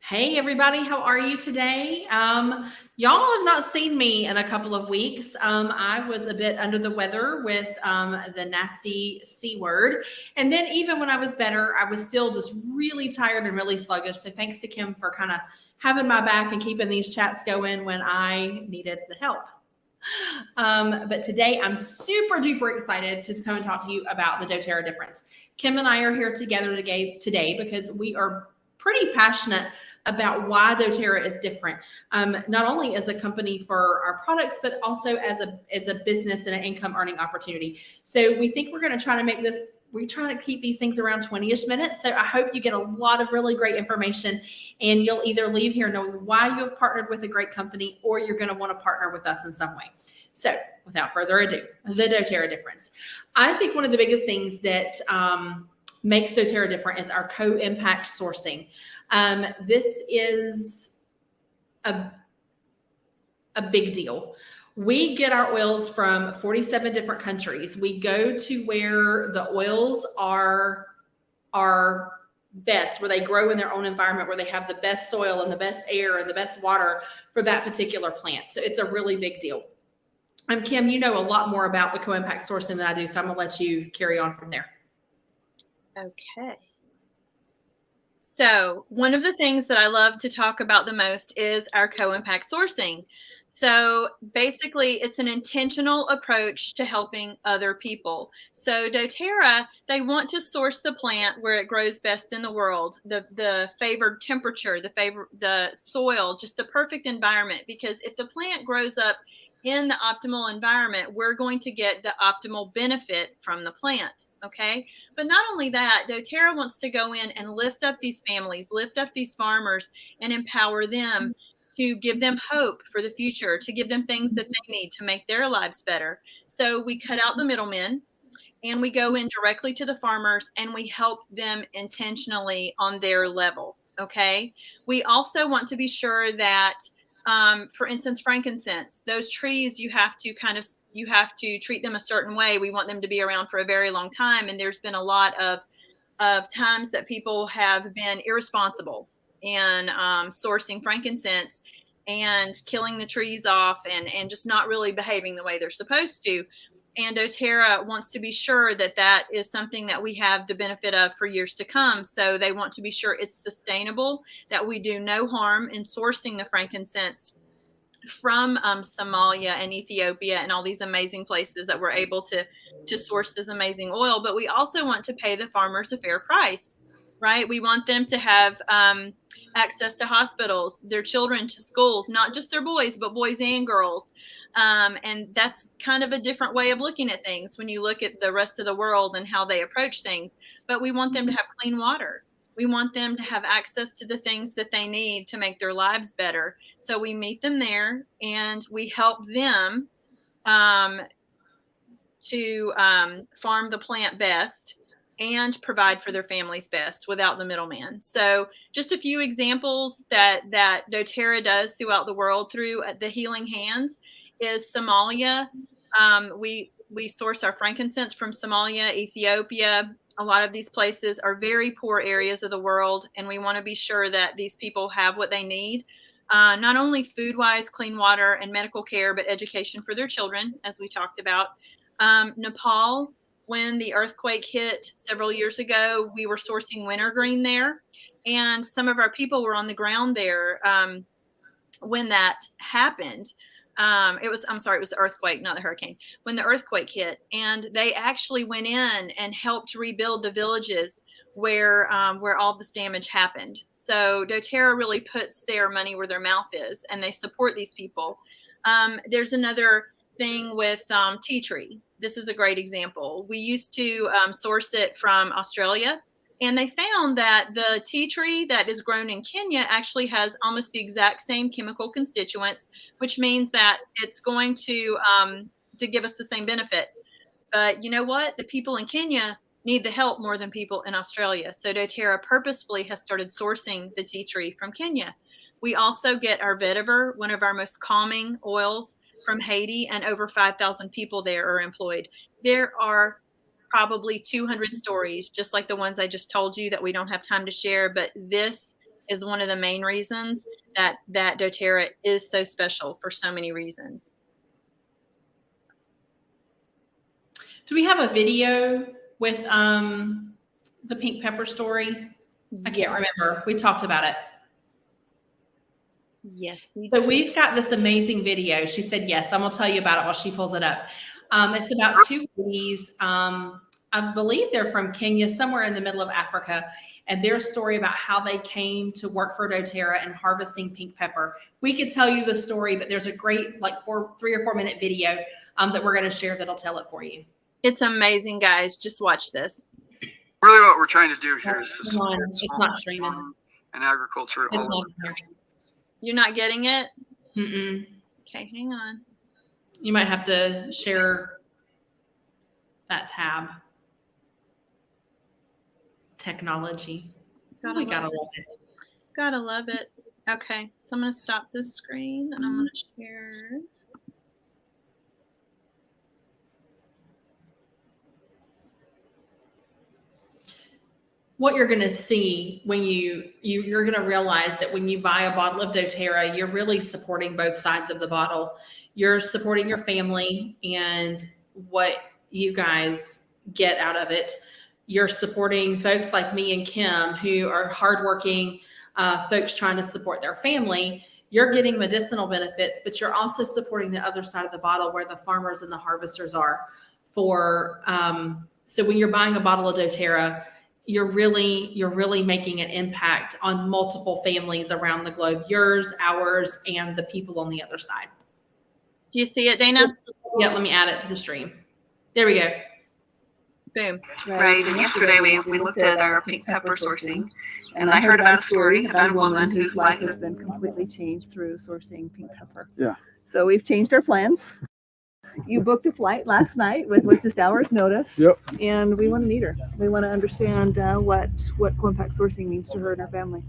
Hey everybody, how are you today? Y'all have not seen me in a couple of weeks. I was a bit under the weather with the nasty C word. And then even when I was better, I was still just really tired and really sluggish. So thanks to Kim for kind of having my back and keeping these chats going when I needed the help. But today I'm super duper excited to come and talk to you about the doTERRA difference. Kim and I are here together today because we are pretty passionate about why doTERRA is different, not only as a company for our products, but also as a business and an income earning opportunity. So we think we're going to try to make this. We try to keep these things around 20-ish minutes. So I hope you get a lot of really great information and you'll either leave here knowing why you have partnered with a great company or you're going to want to partner with us in some way. So without further ado, the doTERRA difference. I think one of the biggest things that makes doTERRA different is our co-impact sourcing. This is a big deal. We get our oils from 47 different countries. We go to where the oils are best, where they grow in their own environment, where they have the best soil and the best air and the best water for that particular plant. So it's a really big deal. Kim, you know a lot more about the co-impact sourcing than I do, so I'm gonna let you carry on from there. Okay. So one of the things that I love to talk about the most is our co-impact sourcing. So basically, it's an intentional approach to helping other people. So doTERRA, they want to source the plant where it grows best in the world, the favored temperature, the soil, just the perfect environment. Because if the plant grows up in the optimal environment, we're going to get the optimal benefit from the plant. Okay. But not only that, doTERRA wants to go in and lift up these families, lift up these farmers, and empower them to give them hope for the future, to give them things that they need to make their lives better. So we cut out the middlemen and we go in directly to the farmers and we help them intentionally on their level. Okay. We also want to be sure that for instance, frankincense, those trees, you have to treat them a certain way. We want them to be around for a very long time. And there's been a lot of times that people have been irresponsible in sourcing frankincense and killing the trees off and just not really behaving the way they're supposed to. And doTERRA wants to be sure that that is something that we have the benefit of for years to come. So they want to be sure it's sustainable, that we do no harm in sourcing the frankincense from Somalia and Ethiopia and all these amazing places that we're able to source this amazing oil. But we also want to pay the farmers a fair price, right? We want them to have access to hospitals, their children to schools, not just their boys, but boys and girls. And that's kind of a different way of looking at things when you look at the rest of the world and how they approach things. But we want them to have clean water. We want them to have access to the things that they need to make their lives better. So we meet them there and we help them to farm the plant best and provide for their families best without the middleman. So just a few examples that doTERRA does throughout the world through the Healing Hands is Somalia. We source our frankincense from Somalia, Ethiopia. A lot of these places are very poor areas of the world, and we want to be sure that these people have what they need, not only food-wise, clean water, and medical care, but education for their children, as we talked about. Nepal, when the earthquake hit several years ago, we were sourcing wintergreen there, and some of our people were on the ground there when that happened. It was the earthquake, not the hurricane, when the earthquake hit. And they actually went in and helped rebuild the villages where all this damage happened. So doTERRA really puts their money where their mouth is, and they support these people. There's another thing with tea tree. This is a great example. We used to source it from Australia. And they found that the tea tree that is grown in Kenya actually has almost the exact same chemical constituents, which means that it's going to give us the same benefit. But you know what? The people in Kenya need the help more than people in Australia. So doTERRA purposefully has started sourcing the tea tree from Kenya. We also get our vetiver, one of our most calming oils, from Haiti, and over 5,000 people there are employed. There are probably 200 stories, just like the ones I just told you that we don't have time to share. But this is one of the main reasons that doTERRA is so special for so many reasons. Do we have a video with the pink pepper story? I can't remember. We talked about it. Yes. So we've got this amazing video. She said yes. I'm gonna tell you about it while she pulls it up. It's about two ladies. I believe they're from Kenya, somewhere in the middle of Africa, and their story about how they came to work for doTERRA and harvesting pink pepper. We could tell you the story, but there's a great 3 or 4 minute video that we're going to share that'll tell it for you. It's amazing, guys. Just watch this. Really what we're trying to do here is to support It's not streaming. and agriculture all over. You're not getting it? Mm-mm. Okay, hang on. You might have to share that tab. Technology. We gotta love it. Gotta love it. Okay, so I'm going to stop this screen and I'm going to share. What you're going to see when you're going to realize that when you buy a bottle of doTERRA, you're really supporting both sides of the bottle. You're supporting your family and what you guys get out of it. You're supporting folks like me and Kim who are hardworking folks trying to support their family. You're getting medicinal benefits, but you're also supporting the other side of the bottle where the farmers and the harvesters are. So when you're buying a bottle of doTERRA, you're really making an impact on multiple families around the globe, yours, ours, and the people on the other side. Do you see it, Dana? Yeah, let me add it to the stream. There we go. Boom. Right, and yesterday we looked at our pink pepper sourcing, and I heard about a story about a woman whose life has been completely changed through sourcing pink pepper. Yeah. So we've changed our plans. You booked a flight last night with just hours notice. Yep. And we want to meet her. We want to understand what co-impact sourcing means to her and her family.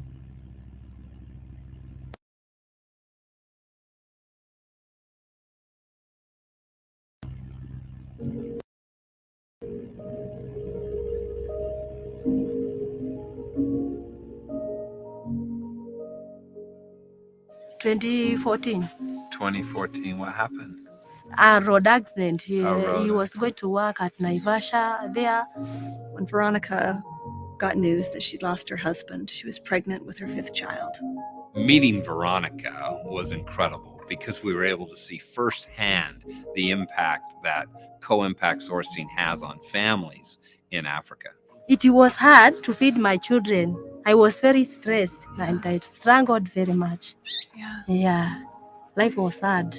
(2014) 2014, what happened? A road accident. He road was going to work at Naivasha there. When Veronica got news that she'd lost her husband, she was pregnant with her 5th child. Meeting Veronica was incredible because we were able to see firsthand the impact that co-impact sourcing has on families in Africa. It was hard to feed my children. I was very stressed and I struggled very much. Yeah, life was hard.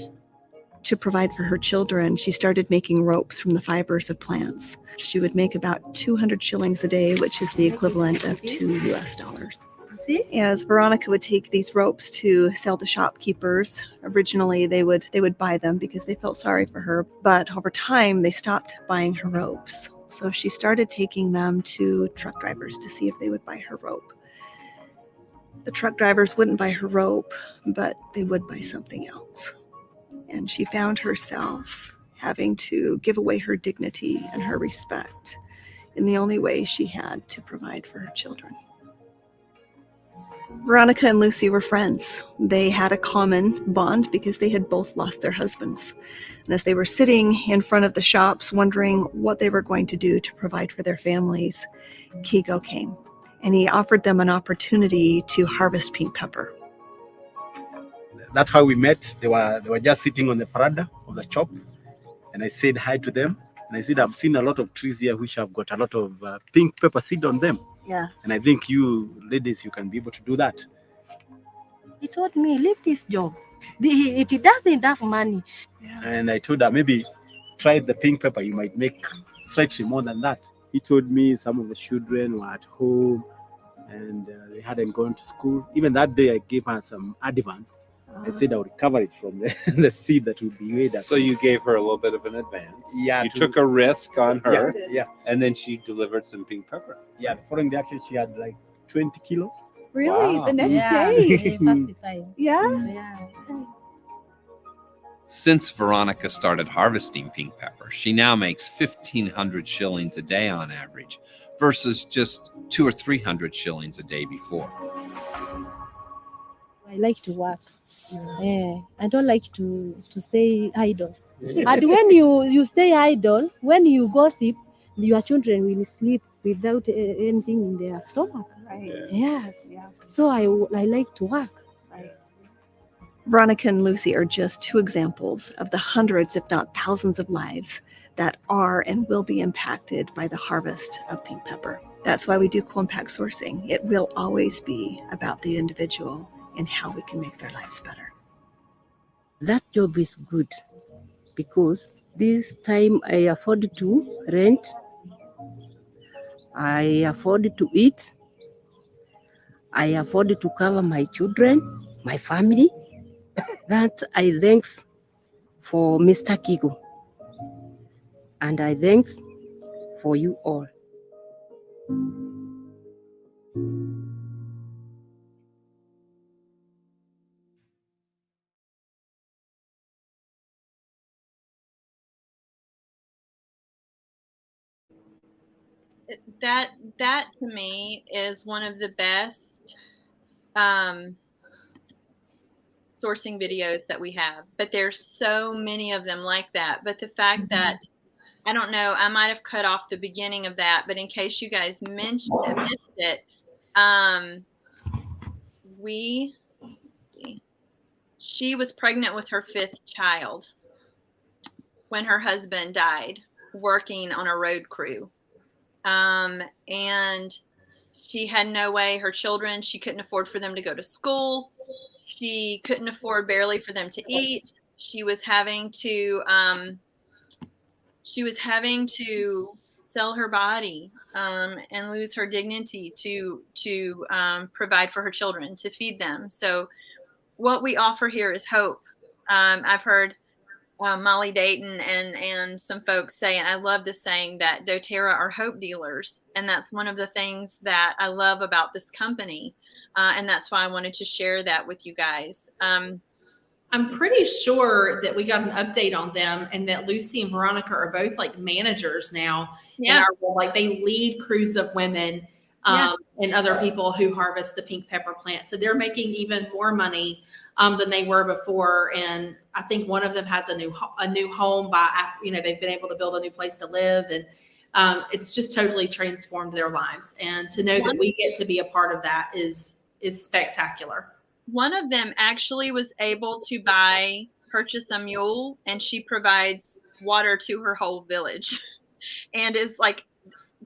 To provide for her children, she started making ropes from the fibers of plants. She would make about 200 shillings a day, which is the equivalent of $2. See? As Veronica would take these ropes to sell to shopkeepers, originally they would buy them because they felt sorry for her, but over time they stopped buying her ropes. So she started taking them to truck drivers to see if they would buy her rope. The truck drivers wouldn't buy her rope, but they would buy something else. And she found herself having to give away her dignity and her respect in the only way she had to provide for her children. Veronica and Lucy were friends. They had a common bond because they had both lost their husbands. And as they were sitting in front of the shops wondering what they were going to do to provide for their families, Kigo came. And he offered them an opportunity to harvest pink pepper. That's how we met. They were just sitting on the veranda of the shop, and I said hi to them. And I said, I've seen a lot of trees here which have got a lot of pink pepper seed on them. Yeah. And I think you ladies, you can be able to do that. He told me, leave this job. It doesn't have money. Yeah. And I told her, maybe try the pink pepper. You might make slightly more than that. He told me some of the children were at home and they hadn't gone to school. Even that day, I gave her some advance. I said I would recover it from the seed that would be made. So you gave her a little bit of an advance. Yeah. You took a risk on her, Yeah. and then she delivered some pink pepper. Yeah. The following day, actually, she had like 20 kilos. Really? Wow. The next Yeah, day? the first time. Yeah. Yeah. Since Veronica started harvesting pink pepper, she now makes 1,500 shillings a day on average versus just 200 or 300 shillings a day before. I like to work. I don't like to stay idle. And when you stay idle, when you gossip, your children will sleep without anything in their stomach. Right. Yeah. Yeah. So I like to work. Right. Veronica and Lucy are just two examples of the hundreds, if not thousands, of lives that are and will be impacted by the harvest of pink pepper. That's why we do co-impact sourcing. It will always be about the individual and how we can make their lives better. That job is good because this time I afford to rent, I afford to eat, I afford to cover my children, my family. That I thanks for Mr. Kigo. And I thanks for you all. That to me is one of the best sourcing videos that we have, but there's so many of them like that. But the fact that, I don't know, I might have cut off the beginning of that, but in case you guys missed it, let's see, she was pregnant with her 5th child when her husband died working on a road crew. And she had no way, her children, she couldn't afford for them to go to school. She couldn't afford barely for them to eat. She was having to sell her body and lose her dignity to provide for her children, to feed them. So what we offer here is hope. I've heard Molly Dayton and some folks say, and I love this saying, that dōTERRA are hope dealers. And that's one of the things that I love about this company. And that's why I wanted to share that with you guys. I'm pretty sure that we got an update on them, and that Lucy and Veronica are both like managers now. Yes. In our role. Like they lead crews of women Yes. and other people who harvest the pink pepper plant. So they're making even more money than they were before. And I think one of them has a new home they've been able to build a new place to live, and it's just totally transformed their lives. And to know that we get to be a part of that is spectacular. One of them actually was able to purchase a mule, and she provides water to her whole village and is like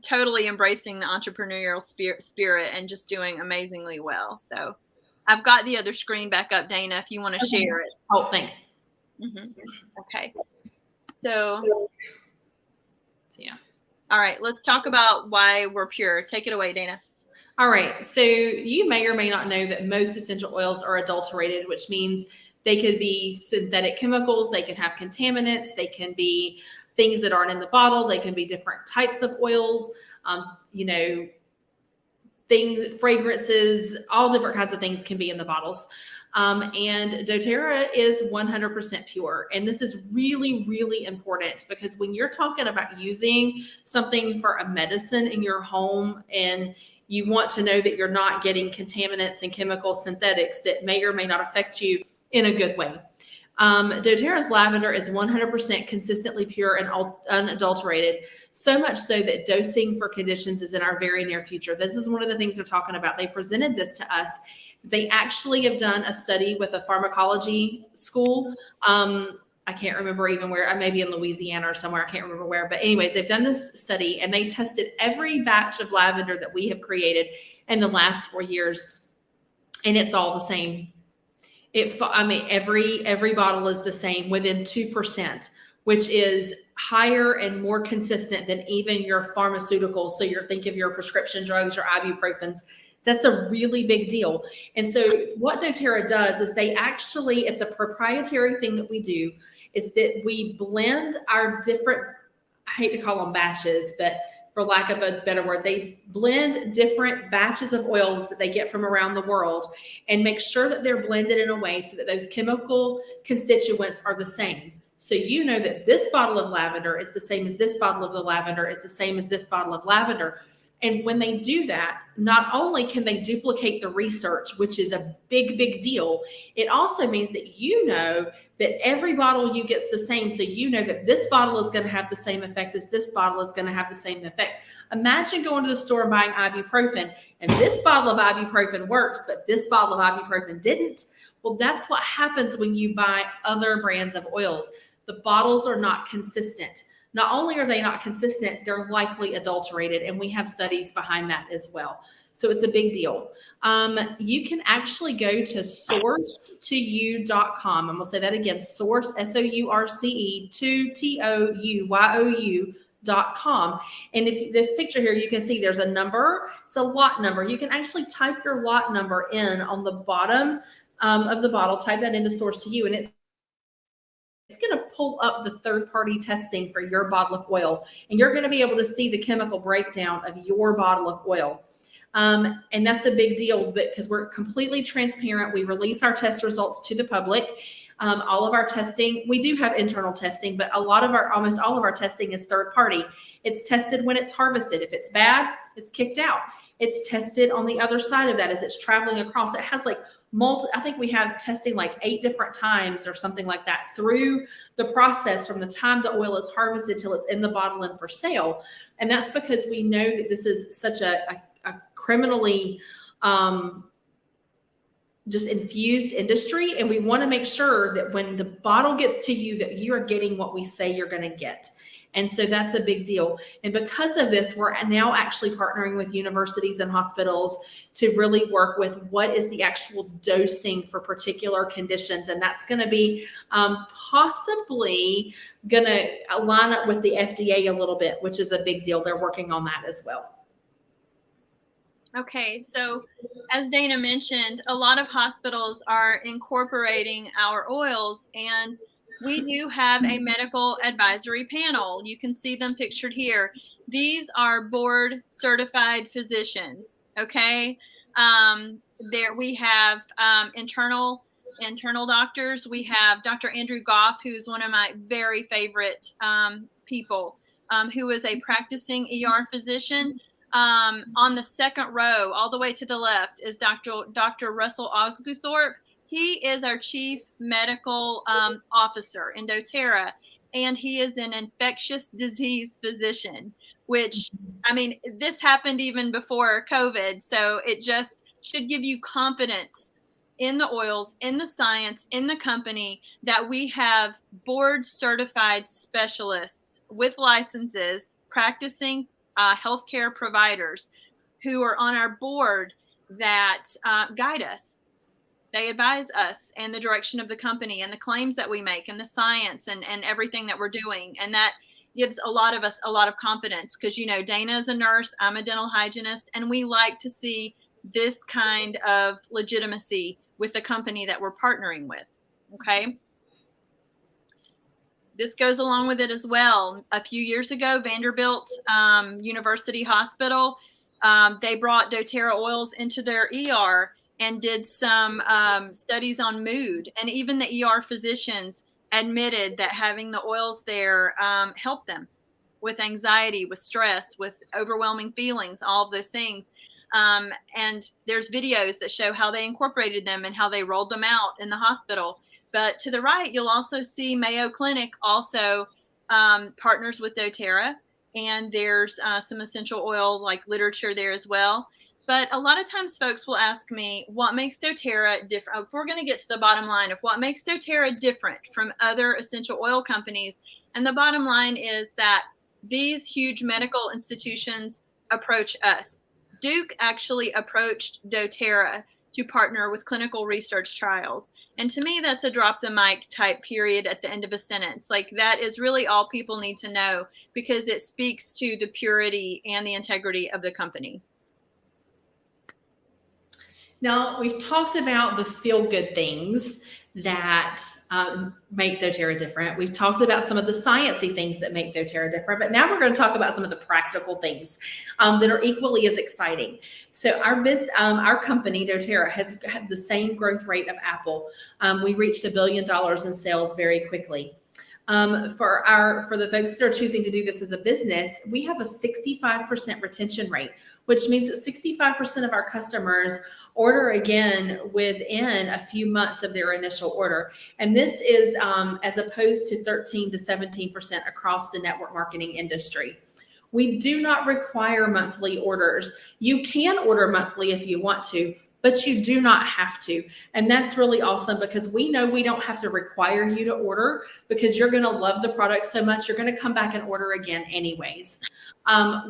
totally embracing the entrepreneurial spirit and just doing amazingly well. So I've got the other screen back up, Dana, if you want to share it. Oh, thanks. Okay. So yeah. All right. Let's talk about why we're pure. Take it away, Dana. All right. So you may or may not know that most essential oils are adulterated, which means they could be synthetic chemicals. They can have contaminants. They can be things that aren't in the bottle. They can be different types of oils, things, fragrances, all different kinds of things can be in the bottles. And dōTERRA is 100% pure. And this is really, really important, because when you're talking about using something for a medicine in your home, and you want to know that you're not getting contaminants and chemical synthetics that may or may not affect you in a good way. dōTERRA's lavender is 100% consistently pure and unadulterated, so much so that dosing for conditions is in our very near future. This is one of the things they're talking about. They presented this to us. They actually have done a study with a pharmacology school. I can't remember even where, maybe in Louisiana or somewhere. I can't remember where. But anyways, they've done this study, and they tested every batch of lavender that we have created in the last 4 years, and it's all the same. Every bottle is the same within 2%, which is higher and more consistent than even your pharmaceuticals. So think of your prescription drugs, your ibuprofens. That's a really big deal. And so what dōTERRA does is it's a proprietary thing that we do, is that we blend our different, I hate to call them batches, but for lack of a better word, they blend different batches of oils that they get from around the world and make sure that they're blended in a way so that those chemical constituents are the same. So you know that this bottle of lavender is the same as this bottle of the lavender is the same as this bottle of lavender. And when they do that, not only can they duplicate the research, which is a big, big deal, it also means that you know that every bottle you get's the same. So you know that this bottle is going to have the same effect as this bottle is going to have the same effect. Imagine going to the store and buying ibuprofen, and this bottle of ibuprofen works, but this bottle of ibuprofen didn't. Well, that's what happens when you buy other brands of oils. The bottles are not consistent. Not only are they not consistent, they're likely adulterated, and we have studies behind that as well. So it's a big deal. You can actually go to source2you.com. I'm going to say that again, source, SOURCE, to TOUYOU.com. And if this picture here, you can see there's a number. It's a lot number. You can actually type your lot number in on the bottom of the bottle, type that into Source to You, and it's going to pull up the third-party testing for your bottle of oil, and you're going to be able to see the chemical breakdown of your bottle of oil. And that's a big deal because we're completely transparent. We release our test results to the public. All of our testing, we do have internal testing, but almost all of our testing is third-party. It's tested when it's harvested. If it's bad, it's kicked out. It's tested on the other side of that as it's traveling across. It has like I think we have testing like 8 different times or something like that through the process from the time the oil is harvested till it's in the bottle and for sale. And that's because we know that this is such a criminally just infused industry. And we want to make sure that when the bottle gets to you, that you are getting what we say you're going to get. And so that's a big deal. And because of this, we're now actually partnering with universities and hospitals to really work with what is the actual dosing for particular conditions. And that's going to be possibly going to line up with the FDA a little bit, which is a big deal. They're working on that as well. Okay, so as Dana mentioned, a lot of hospitals are incorporating our oils, and we do have a medical advisory panel. You can see them pictured here. These are board certified physicians. Okay. There we have internal doctors. We have Dr. Andrew Goff, who's one of my very favorite people, who is a practicing ER physician. On the second row, all the way to the left, is Dr. Russell Osguthorpe. He is our chief medical officer in dōTERRA, and he is an infectious disease physician, which, I mean, this happened even before COVID. So it just should give you confidence in the oils, in the science, in the company, that we have board certified specialists with licenses, practicing healthcare providers who are on our board that guide us. They advise us in the direction of the company and the claims that we make and the science and everything that we're doing. And that gives a lot of us a lot of confidence because, you know, Dana is a nurse, I'm a dental hygienist, and we like to see this kind of legitimacy with the company that we're partnering with. Okay. This goes along with it as well. A few years ago, Vanderbilt University Hospital, they brought dōTERRA oils into their ER and did some studies on mood. And even the ER physicians admitted that having the oils there helped them with anxiety, with stress, with overwhelming feelings, all of those things. And there's videos that show how they incorporated them and how they rolled them out in the hospital. But to the right, you'll also see Mayo Clinic also partners with dōTERRA, and there's some essential oil like literature there as well. But a lot of times folks will ask me, what makes dōTERRA different? If we're going to get to the bottom line of what makes dōTERRA different from other essential oil companies. And the bottom line is that these huge medical institutions approach us. Duke actually approached dōTERRA to partner with clinical research trials. And to me, that's a drop the mic type period at the end of a sentence. Like, that is really all people need to know because it speaks to the purity and the integrity of the company. Now, we've talked about the feel-good things that make dōTERRA different. We've talked about some of the sciencey things that make dōTERRA different, but now we're going to talk about some of the practical things that are equally as exciting. So our company, dōTERRA, has had the same growth rate of Apple. We reached $1 billion in sales very quickly. For the folks that are choosing to do this as a business, we have a 65% retention rate, which means that 65% of our customers order again within a few months of their initial order. And this is as opposed to 13 to 17% across the network marketing industry. We do not require monthly orders. You can order monthly if you want to, but you do not have to. And that's really awesome because we know we don't have to require you to order because you're going to love the product so much, you're going to come back and order again anyways.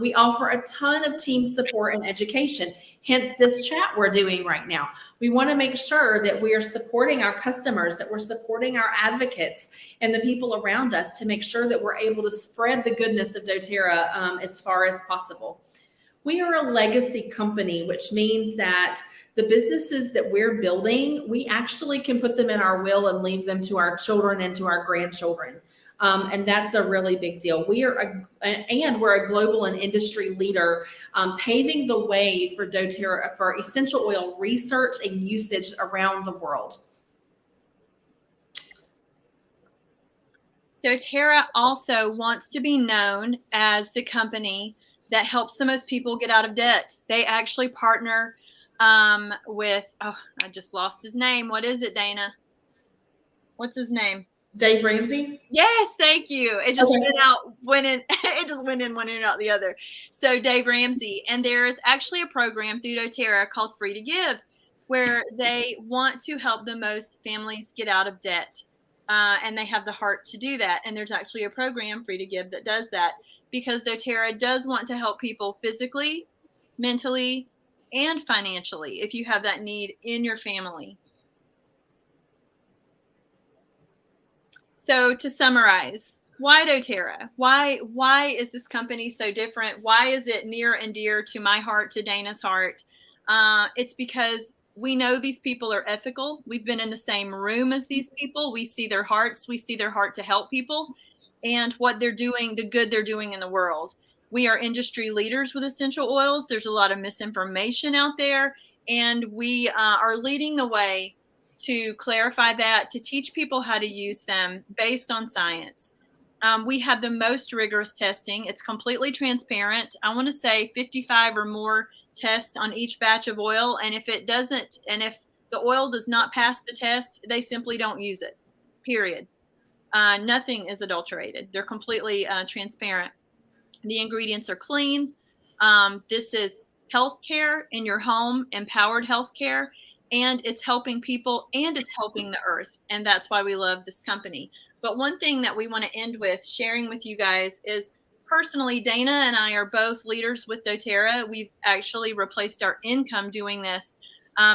We offer a ton of team support and education, hence this chat we're doing right now. We want to make sure that we are supporting our customers, that we're supporting our advocates and the people around us to make sure that we're able to spread the goodness of doTERRA as far as possible. We are a legacy company, which means that the businesses that we're building, we actually can put them in our will and leave them to our children and to our grandchildren. And that's a really big deal. We're a global and industry leader, paving the way for doTERRA for essential oil research and usage around the world. doTERRA also wants to be known as the company that helps the most people get out of debt. They actually partner with, I just lost his name. What is it, Dana? What's his name? Dave Ramsey? Yes, thank you. It just went in one and out the other. So Dave Ramsey. And there's actually a program through doTERRA called Free to Give, where they want to help the most families get out of debt. And they have the heart to do that. And there's actually a program, Free to Give, that does that because doTERRA does want to help people physically, mentally, and financially if you have that need in your family. So to summarize, why doTERRA? Why is this company so different? Why is it near and dear to my heart, to Dana's heart? It's because we know these people are ethical. We've been in the same room as these people. We see their hearts. We see their heart to help people and what they're doing, the good they're doing in the world. We are industry leaders with essential oils. There's a lot of misinformation out there, and we are leading the way to clarify that, to teach people how to use them based on science. We have the most rigorous testing. It's completely transparent. I want to say 55 or more tests on each batch of oil. And if it doesn't, and if the oil does not pass the test, they simply don't use it, period. Nothing is adulterated. They're completely transparent. The ingredients are clean. This is healthcare in your home, empowered healthcare. And it's helping people and it's helping the earth. And that's why we love this company. But one thing that we want to end with sharing with you guys is personally, Dana and I are both leaders with doTERRA. We've actually replaced our income doing this.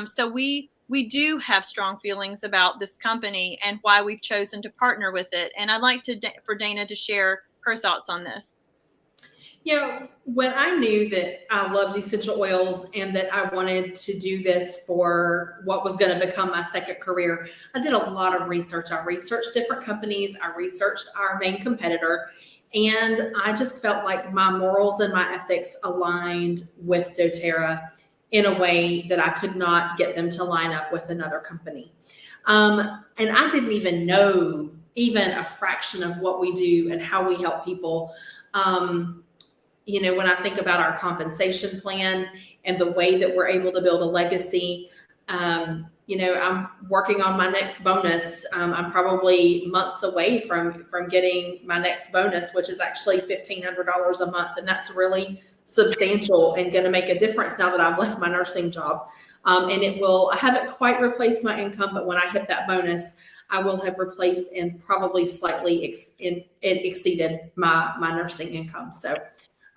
So we do have strong feelings about this company and why we've chosen to partner with it. And I'd like for Dana to share her thoughts on this. When I knew that I loved essential oils and that I wanted to do this for what was going to become my second career, I did a lot of research. I researched different companies. I researched our main competitor, and I just felt like my morals and my ethics aligned with doTERRA in a way that I could not get them to line up with another company. And I didn't even know even a fraction of what we do and how we help people. When I think about our compensation plan and the way that we're able to build a legacy, I'm working on my next bonus. I'm probably months away from getting my next bonus, which is actually $1,500 a month. And that's really substantial and going to make a difference now that I've left my nursing job. And I haven't quite replaced my income, but when I hit that bonus, I will have replaced and probably slightly exceeded my nursing income. So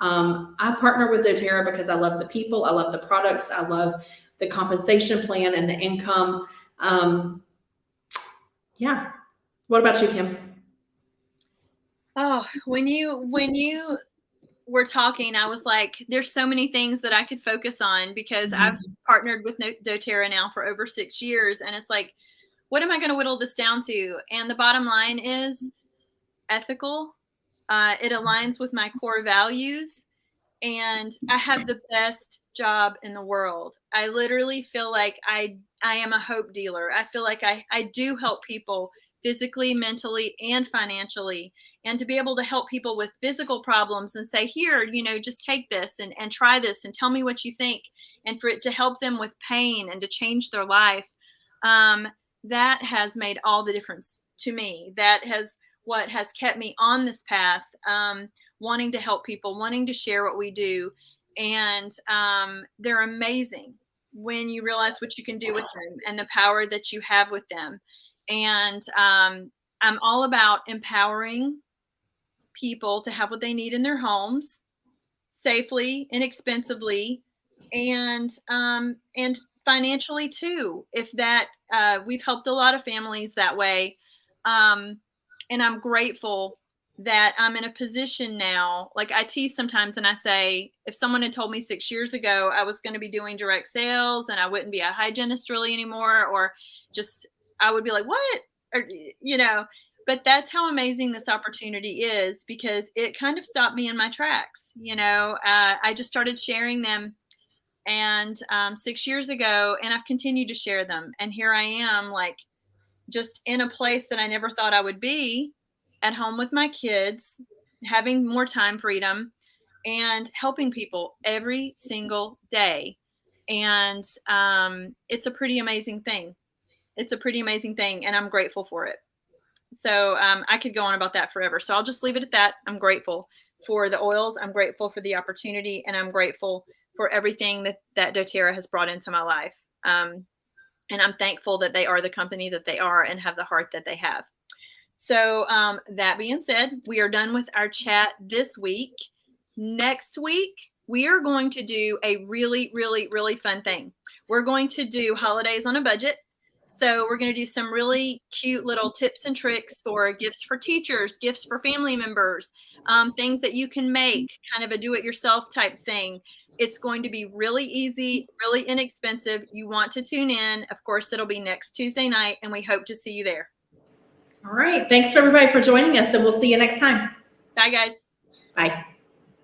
I partner with doTERRA because I love the people, I love the products, I love the compensation plan and the income. What about you, Kim? Oh, when you were talking, I was like, there's so many things that I could focus on because I've partnered with doTERRA now for over 6 years. And it's like, what am I going to whittle this down to? And the bottom line is ethical. It aligns with my core values, and I have the best job in the world. I literally feel like I am a hope dealer. I feel like I do help people physically, mentally, and financially, and to be able to help people with physical problems and say, here, just take this and try this and tell me what you think, and for it to help them with pain and to change their life. That has made all the difference to me. That has what has kept me on this path, wanting to help people, wanting to share what we do. And they're amazing when you realize what you can do with them and the power that you have with them. And I'm all about empowering people to have what they need in their homes safely, inexpensively, and financially too. If that we've helped a lot of families that way, and I'm grateful that I'm in a position now. Like, I tease sometimes and I say, if someone had told me 6 years ago I was going to be doing direct sales and I wouldn't be a hygienist really anymore, or just, I would be like, what? Or, but that's how amazing this opportunity is, because it kind of stopped me in my tracks. I just started sharing them, and 6 years ago, and I've continued to share them. And here I am, like, just in a place that I never thought I would be, at home with my kids, having more time freedom, and helping people every single day. And it's a pretty amazing thing. It's a pretty amazing thing, and I'm grateful for it. So I could go on about that forever. So I'll just leave it at that. I'm grateful for the oils. I'm grateful for the opportunity, and I'm grateful for everything that dōTERRA has brought into my life. And I'm thankful that they are the company that they are and have the heart that they have. So that being said, we are done with our chat this week. Next week, we are going to do a really, really, really fun thing. We're going to do holidays on a budget. So we're going to do some really cute little tips and tricks for gifts for teachers, gifts for family members, things that you can make, kind of a do-it-yourself type thing. It's going to be really easy, really inexpensive. You want to tune in. Of course, it'll be next Tuesday night, and we hope to see you there. All right. Thanks, everybody, for joining us, and we'll see you next time. Bye, guys. Bye.